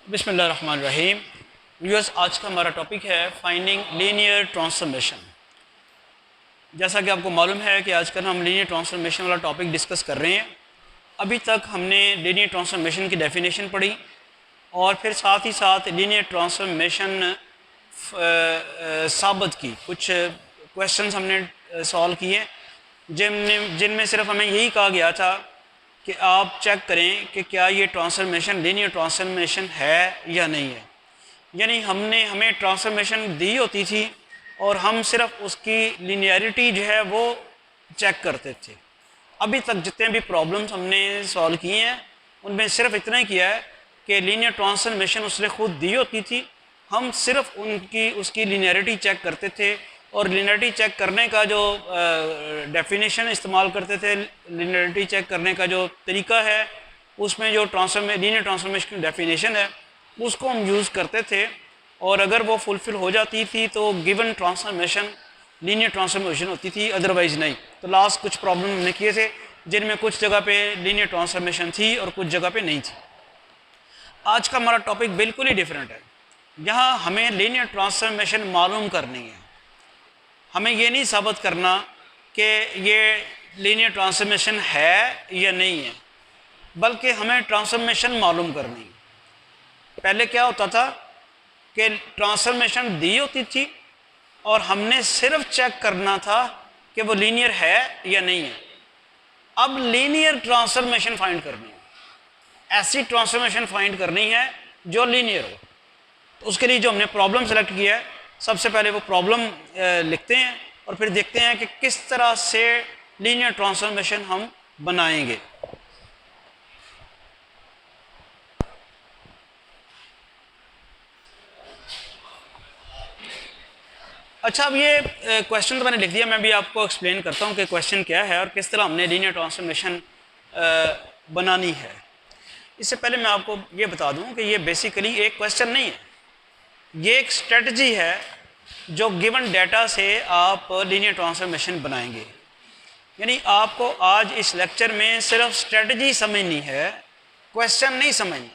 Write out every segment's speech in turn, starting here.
बिस्मिल्लाहिर्रहमानिर्रहीम। व्यूअर्स, आज का हमारा टॉपिक है फाइंडिंग लीनियर ट्रांसफॉर्मेशन। जैसा कि आपको मालूम है कि आजकल हम लीनियर ट्रांसफॉर्मेशन वाला टॉपिक डिस्कस कर रहे हैं। अभी तक हमने लीनियर ट्रांसफॉर्मेशन की डेफिनेशन पढ़ी और फिर साथ ही साथ लीनियर ट्रांसफॉर्मेशन साबित की। कुछ क्वेश्चंस हमने सॉल्व किए जिनमें सिर्फ हमें यही कहा गया था कि आप चेक करें कि क्या ये ट्रांसफॉर्मेशन लीनियर ट्रांसफॉर्मेशन है या नहीं है। यानी हमें ट्रांसफॉर्मेशन दी होती थी और हम सिर्फ उसकी लीनियरिटी जो है वो चेक करते थे। अभी तक जितने भी प्रॉब्लम्स हमने सॉल्व किए हैं उनमें सिर्फ इतना ही किया है कि लीनियर ट्रांसफॉर्मेशन उसने खुद दी होती थी, हम सिर्फ उसकी लीनियरिटी चेक करते थे और लीनियरिटी चेक करने का जो डेफिनेशन इस्तेमाल करते थे, लीनियरिटी चेक करने का जो तरीका है उसमें जो लीनियर ट्रांसफॉर्मेशन की डेफिनेशन है उसको हम यूज़ करते थे और अगर वो फुलफ़िल हो जाती थी तो गिवन ट्रांसफॉर्मेशन लीनियर ट्रांसफॉर्मेशन होती थी, अदरवाइज़ नहीं। तो लास्ट कुछ प्रॉब्लम हमने किए थे जिनमें कुछ जगह पे लीनियर ट्रांसफॉर्मेशन थी और कुछ जगह पे नहीं थी। आज का हमारा टॉपिक बिल्कुल ही डिफरेंट है। यहाँ हमें लीनियर ट्रांसफॉर्मेशन मालूम करनी है। हमें ये नहीं साबित करना कि ये लीनियर ट्रांसफॉर्मेशन है या नहीं है, बल्कि हमें ट्रांसफॉर्मेशन मालूम करनी है। पहले क्या होता था कि ट्रांसफॉर्मेशन दी होती थी और हमने सिर्फ चेक करना था कि वो लीनियर है या नहीं है। अब लीनियर ट्रांसफॉर्मेशन फाइंड करनी है, ऐसी ट्रांसफॉर्मेशन फाइंड करनी है जो लीनियर हो। तो उसके लिए जो हमने प्रॉब्लम सेलेक्ट किया है, सबसे पहले वो प्रॉब्लम लिखते हैं और फिर देखते हैं कि किस तरह से लीनियर ट्रांसफॉर्मेशन हम बनाएंगे। अच्छा, अब ये क्वेश्चन तो मैंने लिख दिया, मैं भी आपको एक्सप्लेन करता हूँ कि क्वेश्चन क्या है और किस तरह हमने लीनियर ट्रांसफॉर्मेशन बनानी है। इससे पहले मैं आपको ये बता दूँ कि ये बेसिकली एक क्वेश्चन नहीं है, ये एक स्ट्रेटजी है जो गिवन डाटा से आप लीनियर ट्रांसफॉर्मेशन बनाएंगे। यानी आपको आज इस लेक्चर में सिर्फ स्ट्रेटजी समझनी है, क्वेश्चन नहीं समझनी।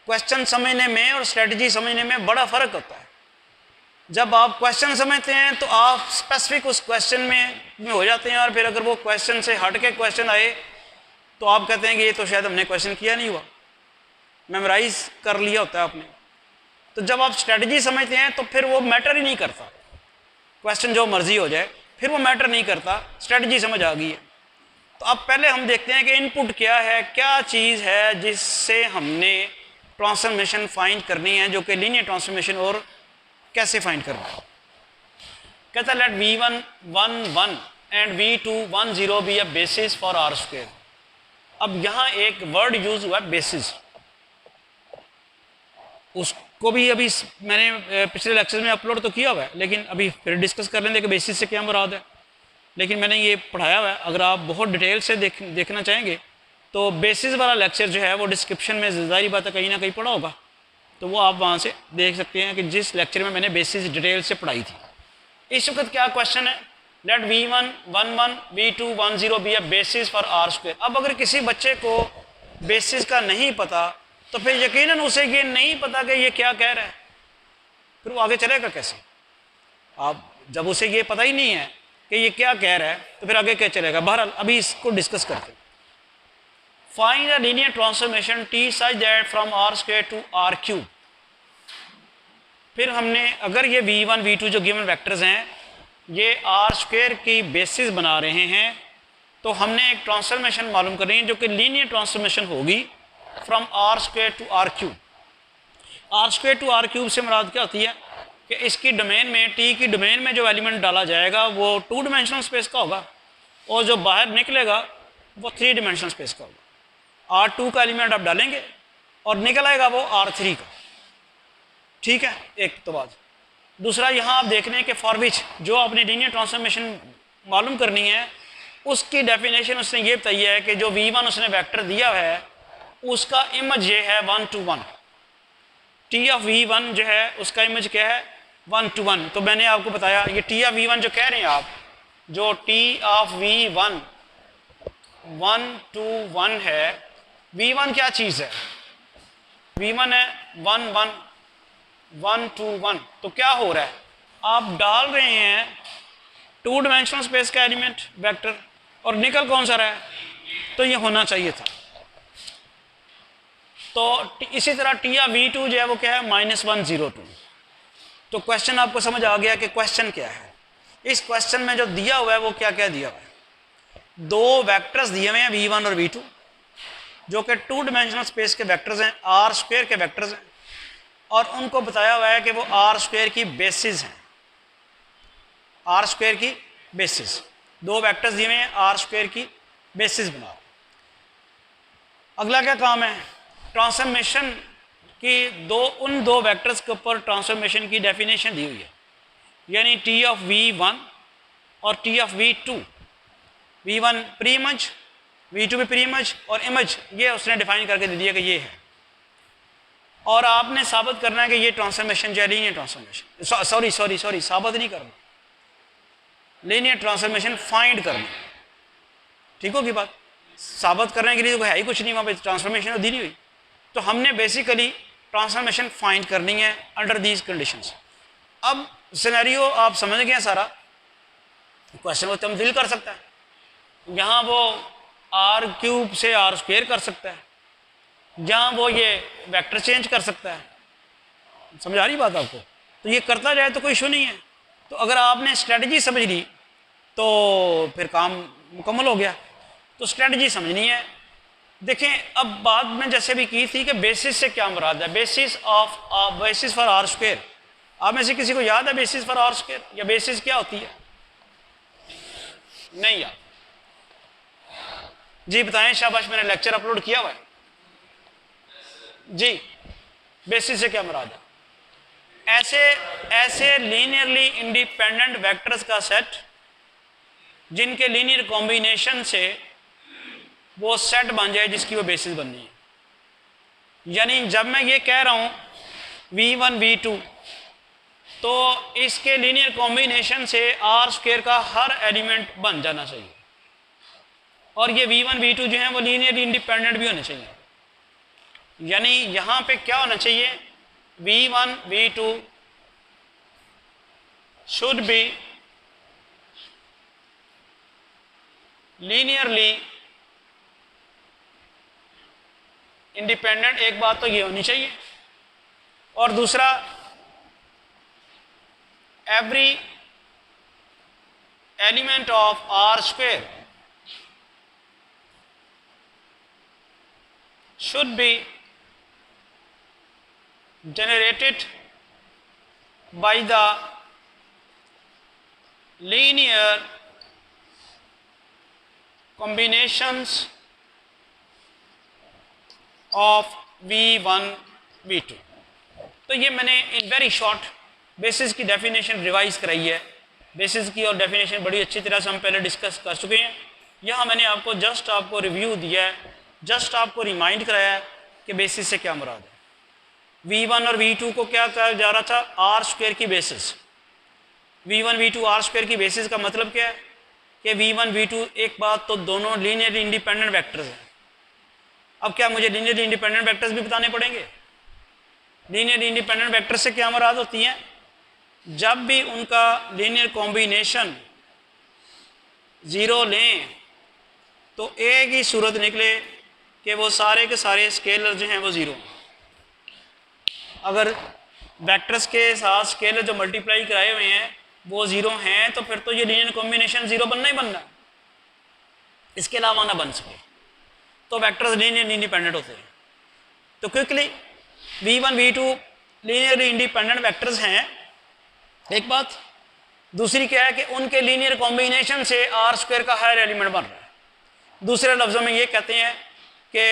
क्वेश्चन समझने में और स्ट्रेटजी समझने में बड़ा फ़र्क होता है। जब आप क्वेश्चन समझते हैं तो आप स्पेसिफिक उस क्वेश्चन में हो जाते हैं और फिर अगर वो क्वेश्चन से हट के क्वेश्चन आए तो आप कहते हैं कि ये तो शायद हमने क्वेश्चन किया नहीं हुआ, मेमोराइज कर लिया होता है आपने। तो जब आप स्ट्रेटजी समझते हैं तो फिर वो मैटर ही नहीं करता, क्वेश्चन जो मर्जी हो जाए फिर वो मैटर नहीं करता, स्ट्रेटजी समझ आ गई है। तो अब पहले हम देखते हैं कि इनपुट क्या है, क्या चीज़ है जिससे हमने ट्रांसफॉर्मेशन फाइंड करनी है, जो कि लीनियर ट्रांसफॉर्मेशन। और कैसे फाइंड करना है? कहता है let v1 1 1 and v2 1 0 be a basis for R square. अब यहाँ एक वर्ड यूज हुआ है बेसिस, उसको भी अभी मैंने पिछले लेक्चर में अपलोड तो किया हुआ है, लेकिन अभी फिर डिस्कस कर लेंगे कि बेसिस से क्या मुराद है। लेकिन मैंने ये पढ़ाया हुआ है, अगर आप बहुत डिटेल से देखना चाहेंगे तो बेसिस वाला लेक्चर जो है वो डिस्क्रिप्शन में ज़ाहिर बात है कहीं ना कहीं पढ़ा होगा, तो वो आप वहाँ से देख सकते हैं कि जिस लेक्चर में मैंने बेसिस डिटेल से पढ़ाई थी। इस वक्त क्या क्वेश्चन है, let v1 1 1 v2 1 0 be a basis for R square. अब अगर किसी बच्चे को बेसिस का नहीं पता तो फिर यकीनन उसे ये नहीं पता कि ये क्या कह रहा है, फिर वो आगे चलेगा कैसे? आप जब उसे ये पता ही नहीं है कि ये क्या कह रहा है तो फिर आगे क्या चलेगा? बहरहाल अभी इसको डिस्कस करते हैं। Find a linear transformation T such that from R square to R cube. फिर हमने अगर ये v1 v2 जो गिवन वेक्टर्स हैं ये आर स्क्वायर की बेसिस बना रहे हैं तो हमने एक ट्रांसफॉर्मेशन मालूम करनी है जो कि लीनियर ट्रांसफॉर्मेशन होगी from R square to R cube. R square to R cube से मुराद क्या होती है कि इसकी डोमेन में, टी की डोमेन में जो एलिमेंट डाला जाएगा वो 2 डायमेंशनल स्पेस का होगा और जो बाहर निकलेगा वो 3 डायमेंशनल स्पेस का होगा। R2 का एलिमेंट आप डालेंगे और निकल आएगा वो R3 का। ठीक है, एक तो बात। दूसरा, यहाँ आप देख रहे हैं कि फॉर विच जो आपने लीनियर ट्रांसफॉर्मेशन मालूम करनी है उसकी डेफिनेशन उसने ये बताई है कि जो v1 उसने वेक्टर दिया है उसका इमेज ये है 1 to 1। टी ऑफ v1 जो है उसका इमेज क्या है? 1 to 1। तो मैंने आपको बताया ये टी ऑफ v1 जो कह रहे हैं आप, जो टी ऑफ v1 1 to 1 है, v1 क्या चीज़ है? V1 है 1 1 1 2 1, तो क्या हो रहा है, आप डाल रहे हैं 2 डायमेंशनल स्पेस का एलिमेंट वेक्टर और निकल कौन सा रहा है, तो ये होना चाहिए था। तो इसी तरह टी या V2 जो है वो क्या है -102। तो क्वेश्चन आपको समझ आ गया कि क्वेश्चन क्या है। इस क्वेश्चन में जो दिया हुआ है वो क्या क्या दिया हुआ है, 2 वेक्टर्स दिए हुए हैं V1 और V2 जो कि 2 डायमेंशनल स्पेस के वेक्टर्स हैं, R² के वेक्टर्स हैं, और उनको बताया हुआ है कि वो R² की बेसिस हैं, R² की बेसिस। 2 वेक्टर्स दिए हुए हैं, R² की बेसिस बनाओ। अगला क्या काम है, ट्रांसफॉर्मेशन की उन दो वेक्टर्स के ऊपर ट्रांसफॉर्मेशन की डेफिनेशन दी हुई है, यानी टी ऑफ V1 और T of V2। V1 pre image, V2 भी प्री इमेज और इमेज, ये उसने डिफाइन करके दे दिया कि ये है, और आपने साबित करना है कि ये ट्रांसफॉर्मेशन जो है लीनियर ट्रांसफॉर्मेशन, सॉरी साबित नहीं करना, लीनियर ट्रांसफॉर्मेशन फाइंड करना। ठीक होगी बात, साबित करने के लिए तो है ही कुछ नहीं, वहाँ पे ट्रांसफॉर्मेशन दी नहीं हुई। तो हमने बेसिकली ट्रांसफॉर्मेशन फाइंड करनी है अंडर दीज कंडीशंस। अब सिनेरियो आप समझ गए सारा, क्वेश्चन को तब्दील कर सकता है, यहाँ वो R³ से R² कर सकता है, जहाँ वो ये वेक्टर चेंज कर सकता है। समझ आ रही बात आपको, तो ये करता जाए तो कोई इशू नहीं है। तो अगर आपने स्ट्रेटजी समझ ली तो फिर काम मुकम्मल हो गया। तो स्ट्रेटजी समझनी है। देखें अब बात में जैसे भी की थी कि बेसिस से क्या मुराद है, बेसिस फॉर R²। आप में से किसी को याद है बेसिस फॉर R² या बेसिस क्या होती है? नहीं याद, जी बताएं, शाबाश, मैंने लेक्चर अपलोड किया हुआ है जी। बेसिस से क्या मुराद है? ऐसे लीनियरली इंडिपेंडेंट वेक्टर्स का सेट जिनके लीनियर कॉम्बिनेशन से वो सेट बन जाए जिसकी वो बेसिस बननी है। यानी जब मैं ये कह रहा हूं V1 V2, तो इसके लीनियर कॉम्बिनेशन से R² का हर एलिमेंट बन जाना चाहिए, और ये V1 V2 जो है वो लीनियर इंडिपेंडेंट भी होने चाहिए। यानी यहां पे क्या होना चाहिए, V1 V2 should be linearly independent. एक बात तो ये होनी चाहिए, और दूसरा every element of R² should be generated by the linear combinations of V1 V2। तो ये मैंने इन वेरी शॉर्ट बेसिस की डेफिनेशन रिवाइज कराई है। बेसिस की और डेफिनेशन बड़ी अच्छी तरह से हम पहले डिस्कस कर चुके हैं। यहाँ मैंने आपको जस्ट आपको रिव्यू दिया है, जस्ट आपको रिमाइंड कराया है कि बेसिस से क्या मुराद है। V1 और V2 को क्या कहा जा रहा था, R² की बेसिस। V1 V2 R² की बेसिस का मतलब क्या है कि V1 V2, एक बात तो दोनों लीनियर इंडिपेंडेंट वेक्टर्स हैं। अब क्या मुझे लीनियर इंडिपेंडेंट वेक्टर्स भी बताने पड़ेंगे? लीनियर इंडिपेंडेंट वेक्टर से क्या मुराद होती है, जब भी उनका लीनियर कॉम्बिनेशन 0 लें तो एक ही सूरत निकले कि वो सारे के सारे स्केलर जो हैं वो 0। अगर वेक्टर्स के साथ स्केलर जो मल्टीप्लाई कराए हुए हैं वो 0 हैं, तो फिर तो ये लीनियर कॉम्बिनेशन 0 बनना ही बनना, इसके अलावा ना बन सके। तो वेक्टर्स लीनियर इंडिपेंडेंट होते हैं। तो quickly V1 V2 linear independent vectors हैं, एक बात। दूसरी क्या है कि उनके लीनियर कॉम्बिनेशन से R² का हायर एलिमेंट बन रहा है। दूसरे लफ्जों में ये कहते हैं कि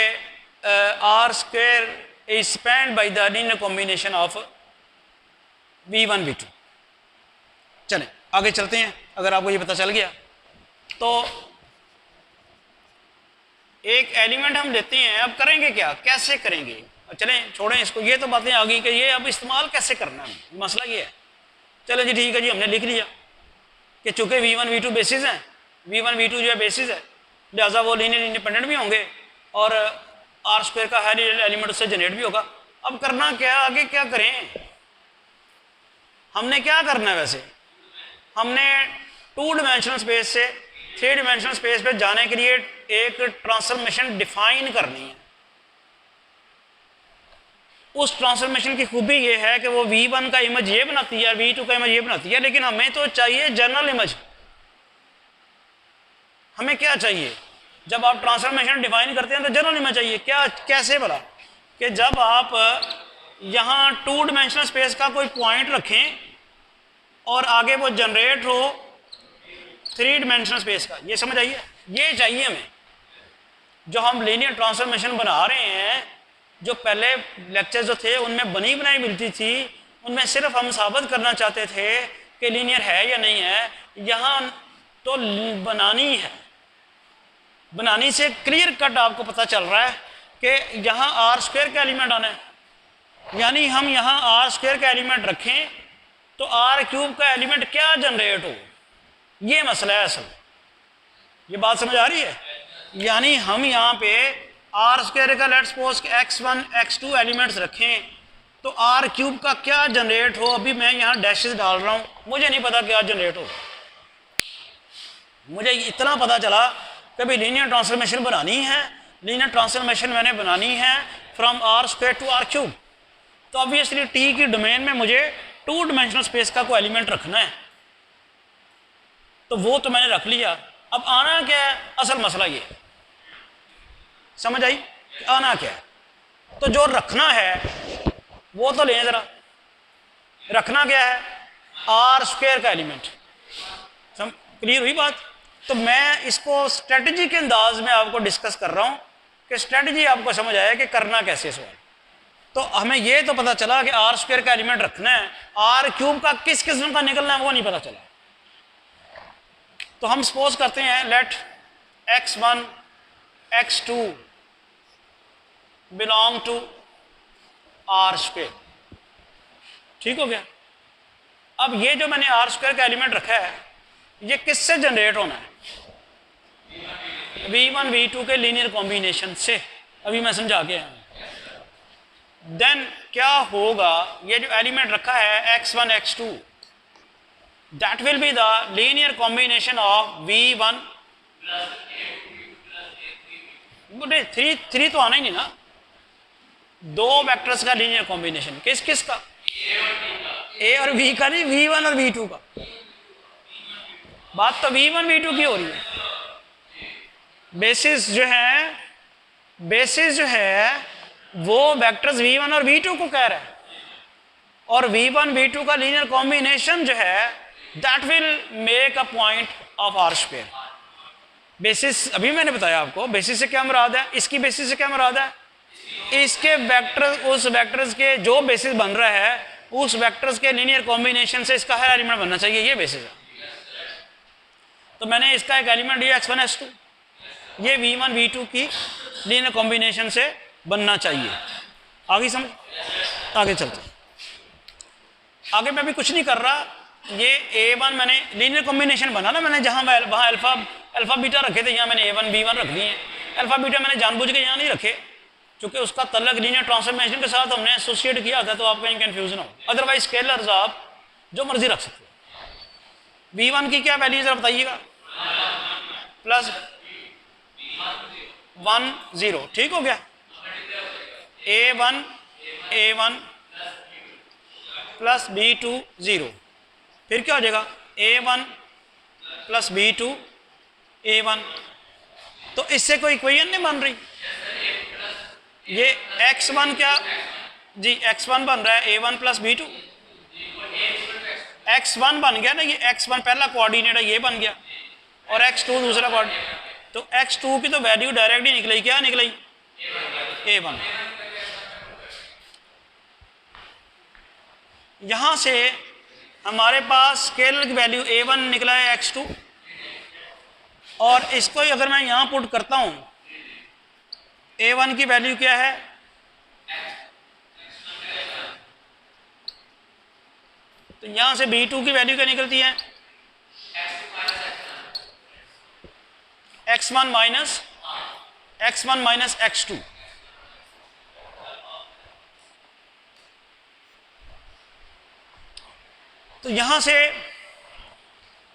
R² is spend by the linear combination of V1 V2। चलें आगे चलते हैं। अगर आपको ये पता चल गया तो एक एलिमेंट हम लेते हैं, अब करेंगे क्या, कैसे करेंगे? चलें छोड़ें इसको, ये तो बातें आ गई कि ये अब इस्तेमाल कैसे करना है, मसला ये है। चलो जी ठीक है जी, हमने लिख लिया कि चूंकि V1 V2 बेसिस हैं, V1 V2 जो है बेसिस है, लिहाजा वो लीनियर इंडिपेंडेंट भी होंगे और R² का हायर एलिमेंट उससे जनरेट भी होगा। अब करना क्या, आगे क्या करें, हमने क्या करना है वैसे, हमने 2 डायमेंशनल स्पेस से 3 डायमेंशनल स्पेस पे जाने के लिए एक ट्रांसफॉर्मेशन डिफाइन करनी है। उस ट्रांसफॉर्मेशन की खूबी ये है कि वो V1 का इमेज ये बनाती है, V2 का इमेज ये बनाती है, लेकिन हमें तो चाहिए जनरल इमेज। हमें क्या चाहिए, जब आप ट्रांसफॉर्मेशन डिफाइन करते हैं तो जनरल इमेज चाहिए। क्या, कैसे भला, कि जब आप यहाँ 2 डायमेंशनल स्पेस का कोई पॉइंट रखें और आगे वो जनरेट हो 3 डायमेंशनल स्पेस का, ये समझ आइए, ये चाहिए हमें। जो हम लीनियर ट्रांसफॉर्मेशन बना रहे हैं, जो पहले लेक्चर जो थे उनमें बनी बनाई मिलती थी, उनमें सिर्फ हम साबित करना चाहते थे कि लीनियर है या नहीं है। यहाँ तो बनानी है, बनानी से क्लियर कट आपको पता चल रहा है कि यहाँ R² का एलिमेंट आना है, यानी हम यहाँ R² का एलिमेंट रखें तो R³ का एलिमेंट क्या जनरेट हो, ये मसला है असल। ये बात समझ आ रही है, यानी हम यहाँ पे R² का let's suppose x1 x2 elements रखें तो R³ का क्या जनरेट हो। अभी मैं यहाँ डैशेस डाल रहा हूँ, मुझे नहीं पता क्या जनरेट हो, मुझे इतना पता चला कभी लीनियर ट्रांसफॉर्मेशन बनानी है, लीनियर ट्रांसफॉर्मेशन मैंने बनानी है फ्रॉम R² टू R³, तो ऑब्वियसली T की डोमेन में मुझे 2 डायमेंशनल स्पेस का कोई एलिमेंट रखना है, तो वो तो मैंने रख लिया। अब आना क्या है, असल मसला ये समझ आई, आना क्या है, तो जो रखना है वो तो लें जरा। रखना क्या है, R² का एलिमेंट। क्लियर हुई बात। तो मैं इसको स्ट्रेटजी के अंदाज में आपको डिस्कस कर रहा हूं कि स्ट्रेटजी आपको समझ आया कि करना कैसे सवाल। तो हमें ये तो पता चला कि R² का एलिमेंट रखना है, R³ का किस किस्म का निकलना है वो नहीं पता चला। तो हम सपोज करते हैं late x1 x2 belong to R², ठीक हो गया। अब ये जो मैंने R² का एलिमेंट रखा है ये किससे जनरेट होना है, V1 V2 के लीनियर कॉम्बिनेशन से। अभी मैं समझा के आया। देन क्या होगा, ये जो एलिमेंट रखा है x1 x2 that will be the linear combination of V1 3 तो आना ही नहीं ना, 2 वेक्टर्स का लीनियर कॉम्बिनेशन। किस किस का, A और V का नहीं, V1 और V2 का। बात तो V1 V2 की हो रही है। बेसिस जो है वो वेक्टर्स V1 और V2 को कह रहा है, और V1 V2 का लीनियर कॉम्बिनेशन जो है that will make a point of R²। Basis अभी मैंने बताया आपको, बेसिस से क्या मुराद है, इसकी बेसिस से क्या मुराद है, इसके वेक्टर, उस वेक्टर्स के जो बेसिस बन रहा है उस वेक्टर्स के लीनियर कॉम्बिनेशन से इसका हर एलिमेंट बनना चाहिए, ये बेसिस है। तो मैंने इसका एक एलिमेंट लिया x1 x2, ये V1 V2 की लीनियर कॉम्बिनेशन से बनना चाहिए। आगे समझ, आगे चलते। आगे मैं भी कुछ नहीं कर रहा, ये A1 मैंने लीनियर कॉम्बिनेशन बना ना, मैंने जहाँ वहाँ अल्फा बीटा रखे थे, यहाँ मैंने A1 B1 रख दिए। अल्फा बीटा मैंने जानबूझ के यहाँ नहीं रखे क्योंकि उसका तल्लक लीनियर ट्रांसफॉर्मेशन के साथ हमने एसोसिएट किया था, तो आपको कन्फ्यूजन हो। अदरवाइज स्केलर्स आप जो मर्जी रख सकते हो। V1 की क्या वैल्यू जरा बताइएगा, +1 0, ठीक हो गया। A1 प्लस B2 0, फिर क्या हो जाएगा A1 प्लस B2 A1। तो इससे कोई इक्वेशन नहीं बन रही। ये x1 क्या जी, x1 बन रहा है A1 प्लस B2, x1 बन गया ना, ये x1 पहला कोऑर्डिनेट है, ये बन गया, और x2 दूसरा कोऑर्डिनेट। तो x2 की तो वैल्यू डायरेक्ट ही निकली, क्या निकली A1। यहां से हमारे पास स्केलर की वैल्यू A1 निकला है x2, और इसको ही अगर मैं यहां पुट करता हूं, A1 की वैल्यू क्या है, तो यहां से B2 की वैल्यू क्या निकलती है, x1 माइनस x2। तो यहाँ से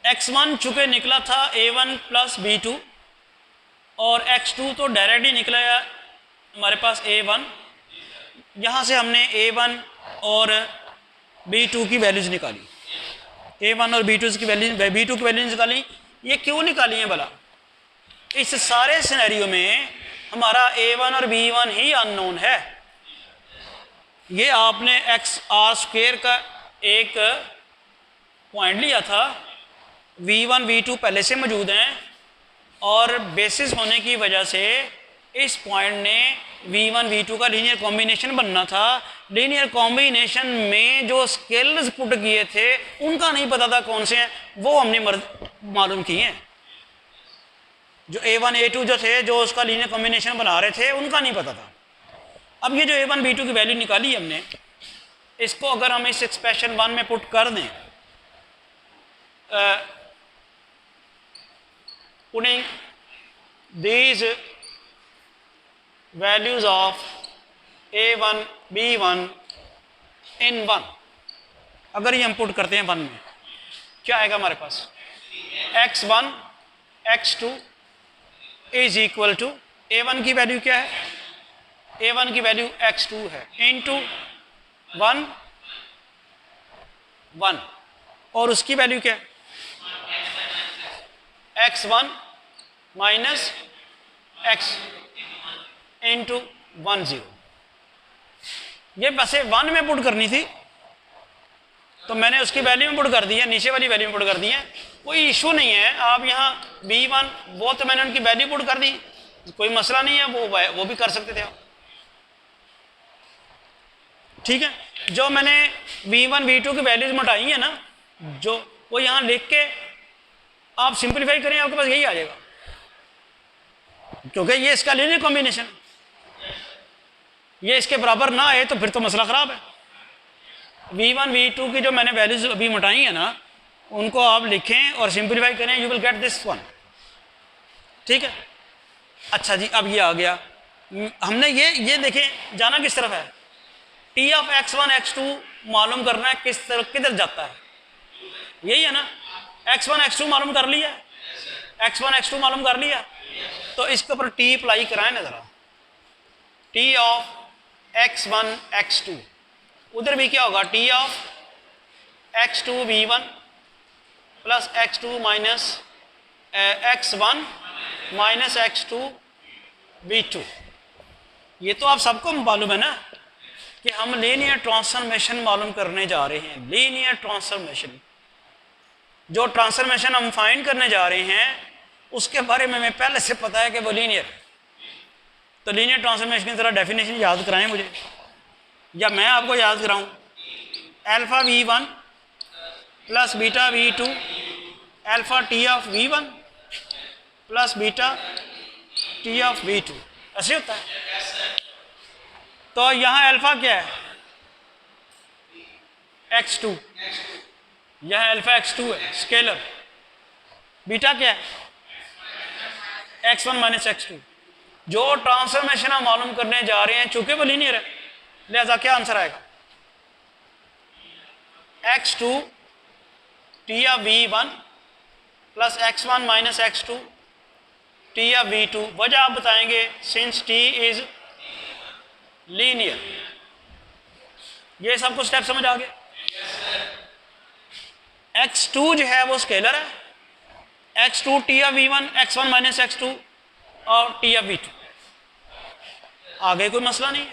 x1 चुके निकला था a1 प्लस b2 और x2 तो डायरेक्ट ही निकला हमारे पास a1। यहाँ से हमने a1 और b2 की वैल्यूज़ निकाली, a1 और b2 की वैल्यूज निकाली। ये क्यों निकाली है भला? इस सारे सिनेरियो में हमारा a1 और b1 ही अननोन है। ये आपने एक्स आर स्क्वेयर का एक पॉइंट लिया था, v1 v2 पहले से मौजूद हैं और बेसिस होने की वजह से इस पॉइंट ने v1 v2 का लीनियर कॉम्बिनेशन बनना था। लीनियर कॉम्बिनेशन में जो स्केलर्स पुट किए थे उनका नहीं पता था कौन से हैं, वो हमने मालूम किए हैं। जो a1 a2 जो थे, जो उसका लीनियर कॉम्बिनेशन बना रहे थे, उनका नहीं पता था। अब ये जो a1 b2 की वैल्यू निकाली हमने, इसको अगर हम इस एक्सप्रेशन 1 में पुट कर दें, putting these values of a1 b1 इन 1, अगर ये हम पुट करते हैं 1 में, क्या आएगा हमारे पास? x1 x2 is equal to a1 की वैल्यू क्या है? a1 की वैल्यू x2 है इंटू 1 1 और उसकी वैल्यू क्या है? x1 minus x into 1 0। ये वैसे 1 में पुट करनी थी तो मैंने उसकी वैल्यू में पुट कर दी है, नीचे वाली वैल्यू में पुट कर दी है, कोई इशू नहीं है। आप यहाँ b1 वो तो मैंने उनकी वैल्यू पुट कर दी, कोई मसला नहीं है, वो भी कर सकते थे आप, ठीक है। जो मैंने v1 v2 की वैल्यूज मटाई है ना, जो वो यहाँ लिख के आप सिंपलीफाई करें, आपके पास यही आ जाएगा, क्योंकि ये इसका लीनियर कॉम्बिनेशन, ये इसके बराबर ना आए तो फिर तो मसला ख़राब है। v1 v2 की जो मैंने वैल्यूज अभी मटाई है ना, उनको आप लिखें और सिंपलीफाई करें, you will get this one, ठीक है। अच्छा जी, अब ये आ गया, हमने ये देखें जाना किस तरफ है, t ऑफ x1 x2 मालूम करना है, किस तरफ किधर जाता है, यही है ना। x1 x2 मालूम कर लिया, x1 x2 मालूम कर लिया, तो इसके ऊपर t अप्लाई कराएं ना ज़रा, t ऑफ x1 x2, उधर भी क्या होगा, t of x2 v1 plus x2 minus x1 minus x2 v2। ये तो आप सबको मालूम है ना कि हम लीनियर ट्रांसफॉर्मेशन मालूम करने जा रहे हैं। लीनियर ट्रांसफॉर्मेशन, जो ट्रांसफॉर्मेशन हम फाइंड करने जा रहे हैं उसके बारे में हमें पहले से पता है कि वो लीनियर। तो लीनियर ट्रांसफॉर्मेशन की तरह डेफिनेशन याद कराएं मुझे, या मैं आपको याद कराऊं। Alpha v1 plus beta v2 alpha t of v1 plus beta t of v2, ऐसे होता है। तो यहाँ अल्फा क्या है, x2, यह अल्फा x2 है स्केलर। बीटा क्या है, x1 माइनस x2। जो ट्रांसफॉर्मेशन हम मालूम करने जा रहे हैं, चूंकि वो लीनियर है, लिहाजा क्या आंसर आएगा, x2 t of v1 plus x1 minus x2 t of v2। वजह आप बताएंगे, सिंस t इज लीनियर। ये सबको स्टेप समझ आ गया। x2 जो है वो स्केलर है, x2 t of v1 x1 minus x2 और t ऑफ v2, आगे कोई मसला नहीं है।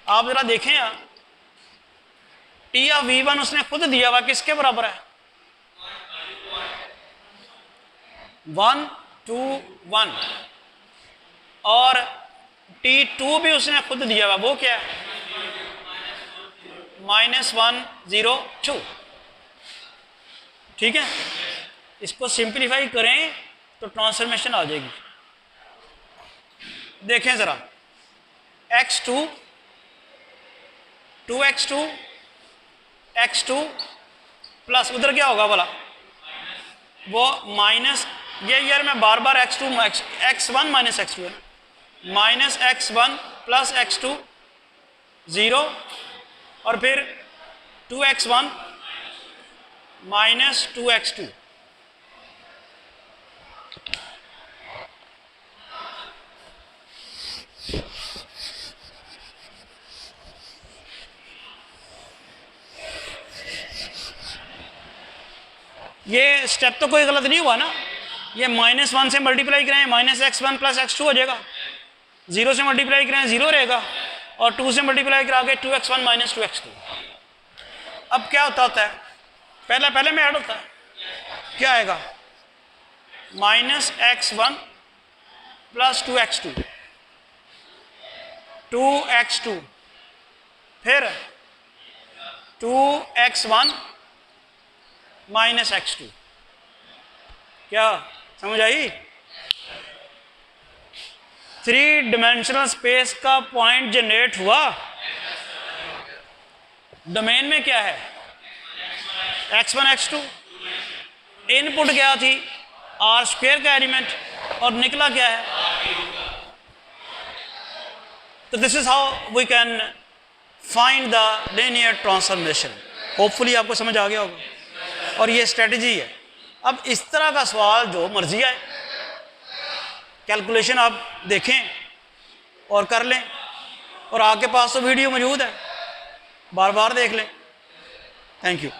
आप जरा देखें यार, t ऑफ v1 उसने खुद दिया हुआ किसके बराबर है, 1 2 1, और t2 भी उसने खुद दिया हुआ, वो क्या है, -1 0 2, ठीक है। इसको सिंप्लीफाई करें तो ट्रांसफॉर्मेशन आ जाएगी। देखें जरा, x2 2x2 x2 प्लस उधर क्या होगा बोला, वो माइनस, ये यार मैं बार बार x1 माइनस x2 है, माइनस x1 प्लस x2 0, और फिर 2x1 माइनस 2x2। ये स्टेप तो कोई गलत नहीं हुआ ना, ये -1 से मल्टीप्लाई करें -x1 + x2 हो जाएगा, 0 से मल्टीप्लाई करें 0 रहेगा, और 2 से मल्टीप्लाई करा के 2x1 - 2x2। अब क्या होता है, पहले में ऐड होता है, क्या आएगा -x1 + 2x2, 2x2, फिर 2x1 - x2। क्या समझ आई? 3 डायमेंशनल स्पेस का पॉइंट जनरेट हुआ। डोमेन में क्या है, x1 x2, इनपुट क्या थी r² का एलिमेंट, और निकला क्या है। तो this is how we can find the linear transformation. Hopefully आपको समझ आ गया होगा, और ये स्ट्रेटजी है। अब इस तरह का सवाल जो मर्जी आए, कैलकुलेशन आप देखें और कर लें, और आपके पास तो वीडियो मौजूद है, बार बार देख लें। Thank you.